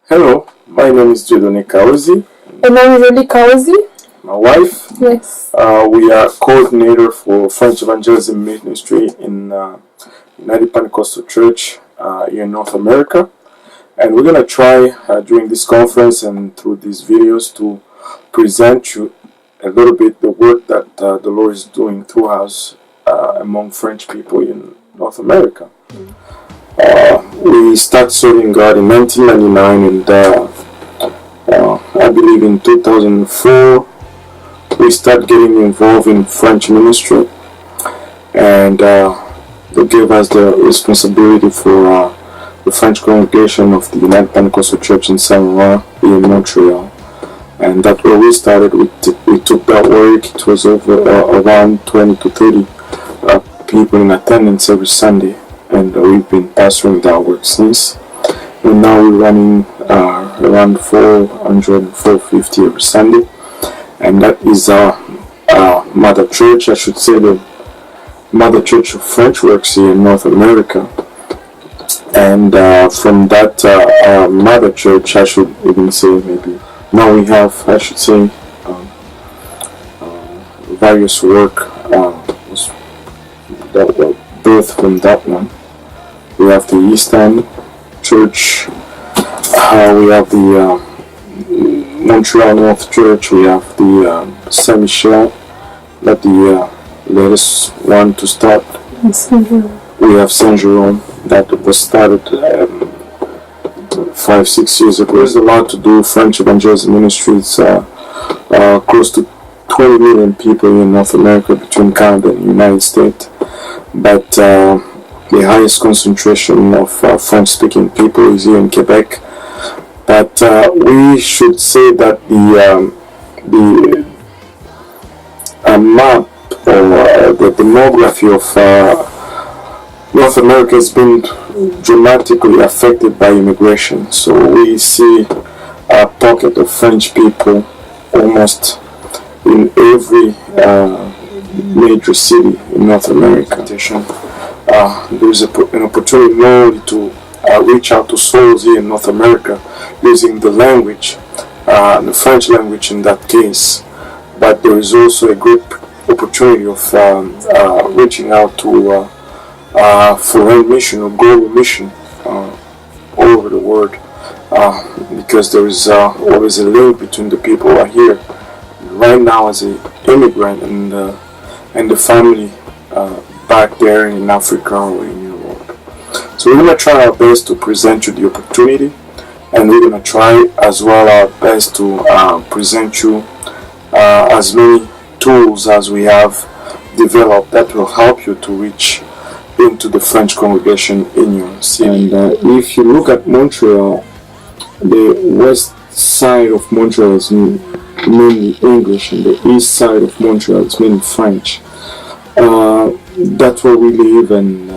Hello, my name is Jodone Kauzi. And I'm really cozy. My wife. Yes. We are coordinator for French Evangelism Ministry in United Pentecostal Church here in North America. And we're going to try during this conference and through these videos to present you a little bit the work that the Lord is doing through us among French people in North America. We started serving God in 1999, and I believe in 2004 we started getting involved in French ministry, and they gave us the responsibility for the French congregation of the United Pentecostal Church in SAINT-LAURENT in Montreal. And that's where we started. We took that work. It was over around 20 to 30 people in attendance every Sunday, and we've been pastoring that work since. And now we're running around 400 and 450 every Sunday, and that is our mother church. I should say the mother church of French works here in North America. And from that mother church, I should even say maybe now we have, I should say, various work that were birthed from that one. We have the East End Church, we have the Montreal North Church, we have the Saint Michel, that the latest one to start. We have Saint Jerome that was started 5-6 years ago. There's a lot to do. French Evangelism Ministry is close to 20 million people in North America between Canada and the United States. But the highest concentration of French-speaking people is here in Quebec. But we should say that the map or the demography of North America has been dramatically affected by immigration. So we see a pocket of French people almost in every major city in North America. There's an opportunity not only to reach out to souls here in North America using the language, the French language in that case, but there is also a great opportunity of reaching out to foreign mission or global mission all over the world, because there is always a link between the people who are here right now as an immigrant and the family back there in Africa or in Europe. So we're going to try our best to present you the opportunity, and we're going to try as well our best to present you as many tools as we have developed that will help you to reach into the French congregation in your city. And if you look at Montreal, the west side of Montreal is mainly English, and the east side of Montreal is mainly French. That's where we live, and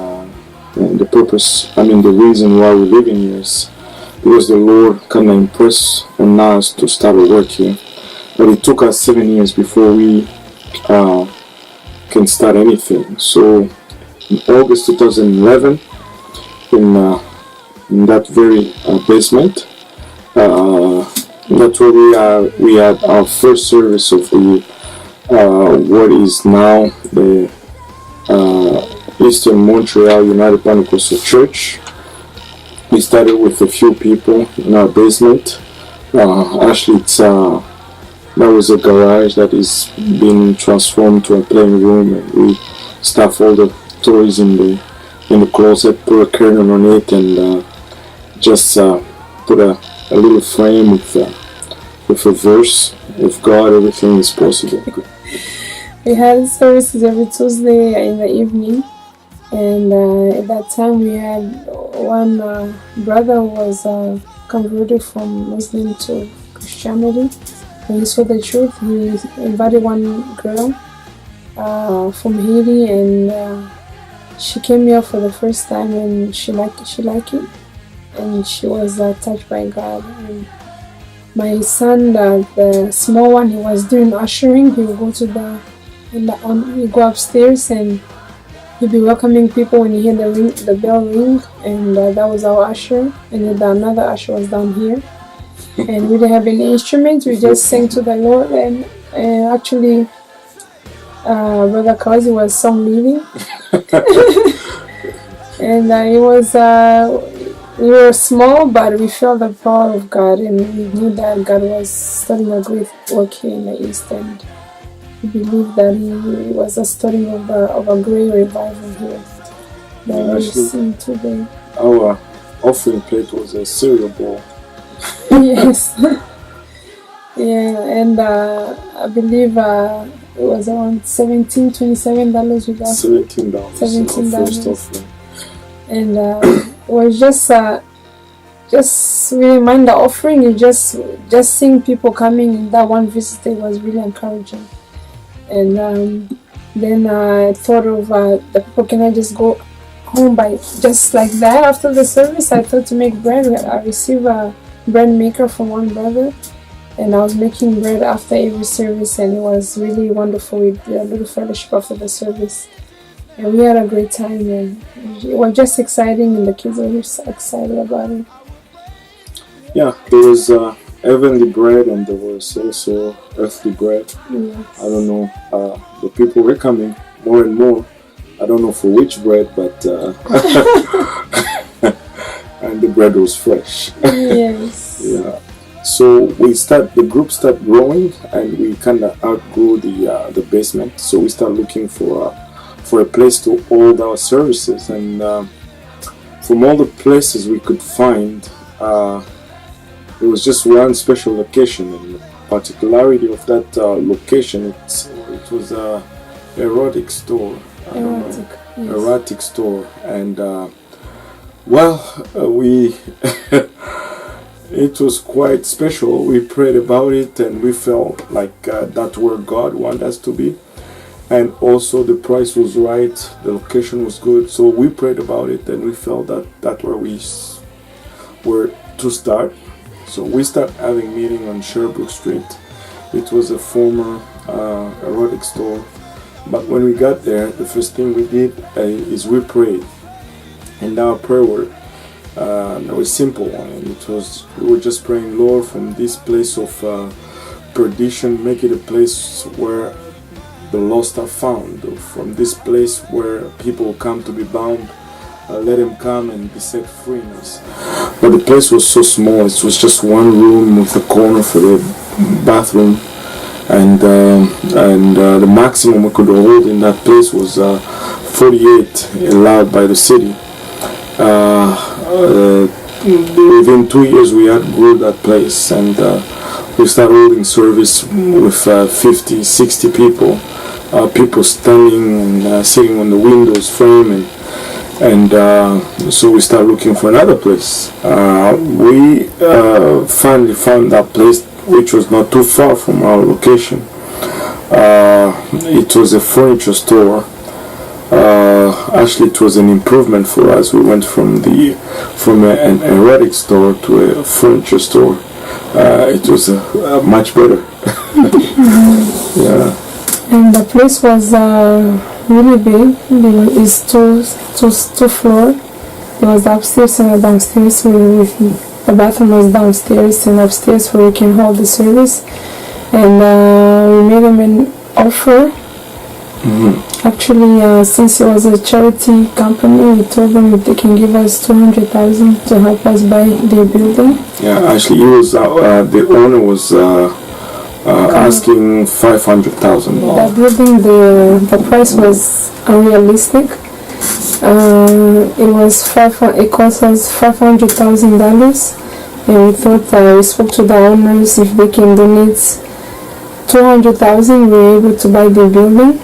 the purpose, the reason why we're living here is because the Lord kind of impressed on us to start a work here. But it took us 7 years before we can start anything. So in August 2011, in that very basement, that's where we are. We had our first service of the what is now the Eastern Montreal United Pentecostal Church. We started with a few people in our basement. Actually, that was a garage that is being transformed to a playing room, and we stuff all the toys in the closet, put a curtain on it, and just put a little frame with a verse. With God, everything is possible. We had services every Tuesday in the evening, and at that time we had one brother who was converted from Muslim to Christianity. When he saw the truth, he invited one girl from Haiti, and she came here for the first time, and she liked it, and she was touched by God. And my son, the small one, he was doing ushering. He would go to he go upstairs, and he'd be welcoming people when he hear the bell ring, and that was our usher, and then another usher was down here. And we didn't have any instruments, we just sang to the Lord, and actually Brother Kawazi was song leading. And it was, we were small, but we felt the power of God, and we knew that God was starting a great work here in the East, and we believed that He was a starting of a great revival here that we're seeing today. Our offering plate was a cereal bowl. Yes. Yeah, and I believe it was around $27 we got. $17. First offering. And it was just we remind the offering. You just seeing people coming in that one visit was really encouraging. And then I thought of the people, can I just go home by just like that after the service? I thought to make bread. I received a bread maker from one brother, and I was making bread after every service, and it was really wonderful. We did a little fellowship after the service, and we had a great time, and it was just exciting, and the kids were so excited about it. Yeah, there was heavenly bread, and there was also earthly bread. Yes. I don't know, the people were coming more and more. I don't know for which bread, but and the bread was fresh. Yes. Yeah. So the group started growing, and we kind of outgrew the basement. So we started looking for a place to hold our services, and from all the places we could find, it was just one special location, and the particularity of that location, it was a erotic store. Erotic store, and we it was quite special. We prayed about it, and we felt like that's where God wanted us to be, and also the price was right, the location was good, so we prayed about it, and we felt that that's where we were to start. So we started having meeting on Sherbrooke Street. It was a former erotic store, but when we got there, the first thing we did is we prayed, and our prayer was simple, and we were just praying, Lord, from this place of perdition, make it a place where the lost are found. From this place where people come to be bound, let them come and be set free. But the place was so small. It was just one room with a corner for the bathroom, and the maximum we could hold in that place was 48 allowed by the city. Within 2 years we outgrew that place, and we started holding service with 50, 60 people, people standing and sitting on the windows frame, and so we started looking for another place. We finally found that place, which was not too far from our location. It was a furniture store. Actually, it was an improvement for us. We went from an erotic store to a furniture store. It was much better. Yeah. And the place was really big. It's two floors. It was upstairs and downstairs. The bathroom was downstairs, and upstairs where we can hold the service. And we made them an offer. Mm-hmm. Actually, since it was a charity company, we told them if they can give us $200,000 to help us buy their building. Yeah, actually, it was the owner was asking $500,000. That building, the price was unrealistic. It cost us $500,000, and we thought we spoke to the owners if they can donate $200,000, we were able to buy the building.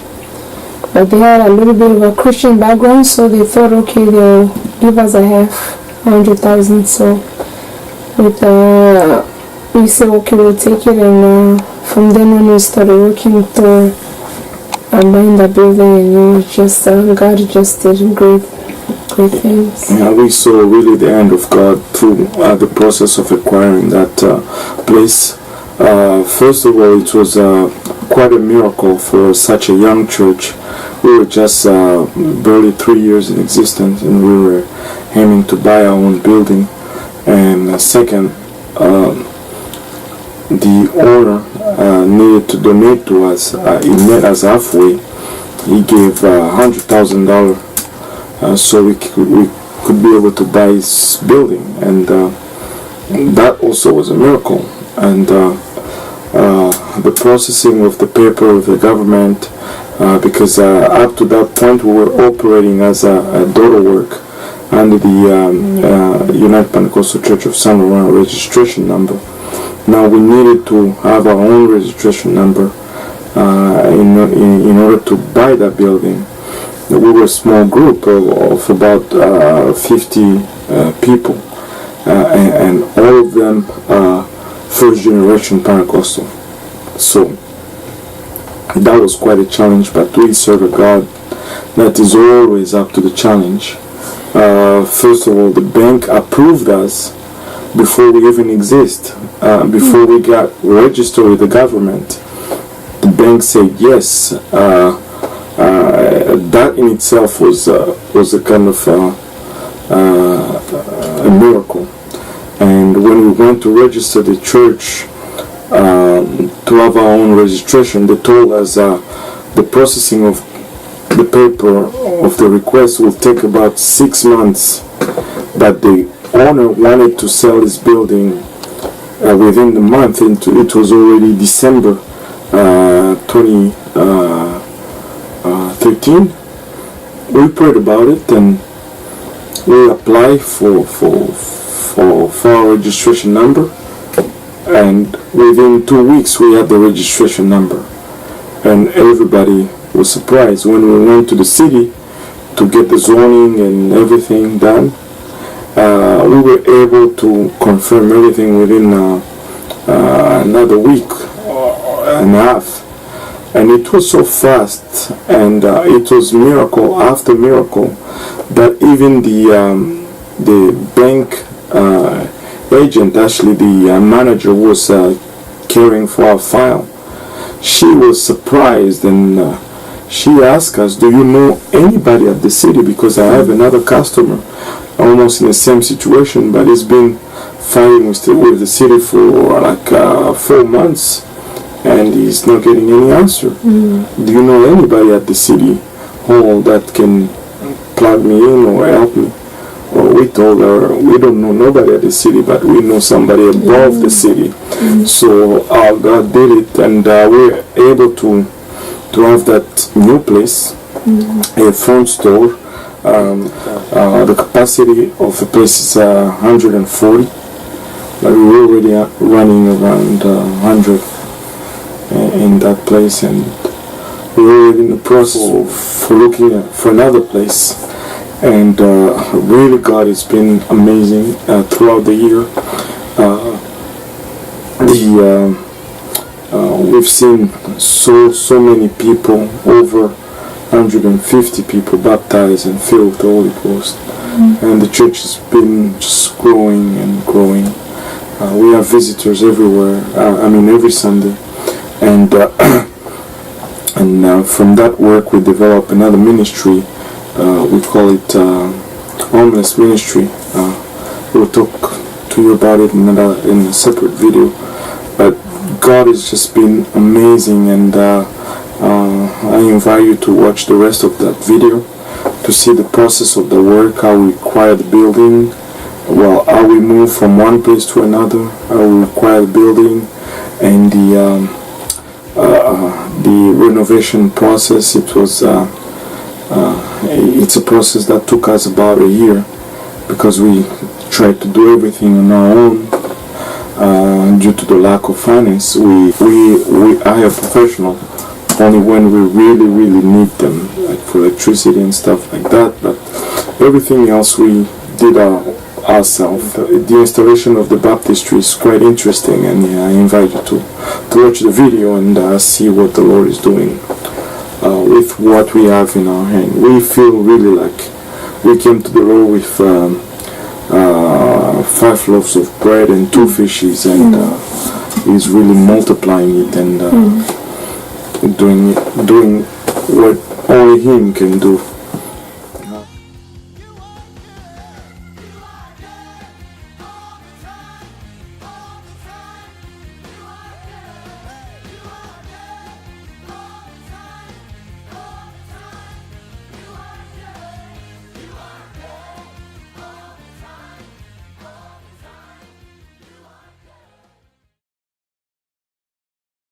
But they had a little bit of a Christian background, so they thought, okay, they'll give us a half, $100,000. So we said, okay, we'll take it, and from then on we started working toward buying the building, and it was just God just did great things. Yeah, we saw really the hand of God through the process of acquiring that place. First of all, it was quite a miracle for such a young church we were just barely 3 years in existence, and we were aiming to buy our own building. And second, the owner needed to donate to us. He met us halfway. He gave $100,000 so we could be able to buy his building, and that also was a miracle. And the processing of the paper of the government, because up to that point we were operating as a daughter work under the United Pentecostal Church of Saint-Laurent registration number. Now we needed to have our own registration number in order to buy that building. We were a small group of about 50 people, and all of them first generation Pentecostal. So that was quite a challenge, but we serve a God that is always up to the challenge. First of all, the bank approved us before we even exist, before we got registered with the government. The bank said yes. That in itself was a kind of a miracle. And when we went to register the church to have our own registration, they told us the processing of the paper of the request will take about 6 months, that the owner wanted to sell his building within the month. It was already December 2013. We prayed about it, and we applied for our registration number, and within 2 weeks we had the registration number. And everybody was surprised when we went to the city to get the zoning and everything done. We were able to confirm everything within another week and a half, and it was so fast, and it was miracle after miracle, that even the bank agent, actually the manager who was caring for our file, she was surprised, and she asked us, do you know anybody at the city, because I have another customer almost in the same situation, but he's been fighting with the city for like 4 months, and he's not getting any answer. Do you know anybody at the city hall that can plug me in or help me? Well, we told her, we don't know nobody at the city, but we know somebody above the city. So our God did it, and we were able to have that new place, a front store. The capacity of the place is 140, but we're already running around 100 in that place, and we're already in the process for looking for another place. And really, God has been amazing throughout the year. We've seen so many people, over 150 people baptized and filled with the Holy Ghost, and the church has been just growing and growing. We have visitors everywhere. Every Sunday, and from that work we developed another ministry. We call it homeless ministry. We'll talk to you about it in a separate video. But God has just been amazing, and I invite you to watch the rest of that video to see the process of the work, how we acquire the building, how we move from one place to another, how we acquire the building, and the renovation process. It's a process that took us about a year, because we tried to do everything on our own. Due to the lack of finance, we hire professionals only when we really need them, like for electricity and stuff like that. But everything else we did ourselves. The installation of the baptistry is quite interesting, and I invite you to watch the video and see what the Lord is doing with what we have in our hand. We feel really like we came to the Lord with 5 loaves of bread and 2 fishes, and He's really multiplying it and doing what only Him can do.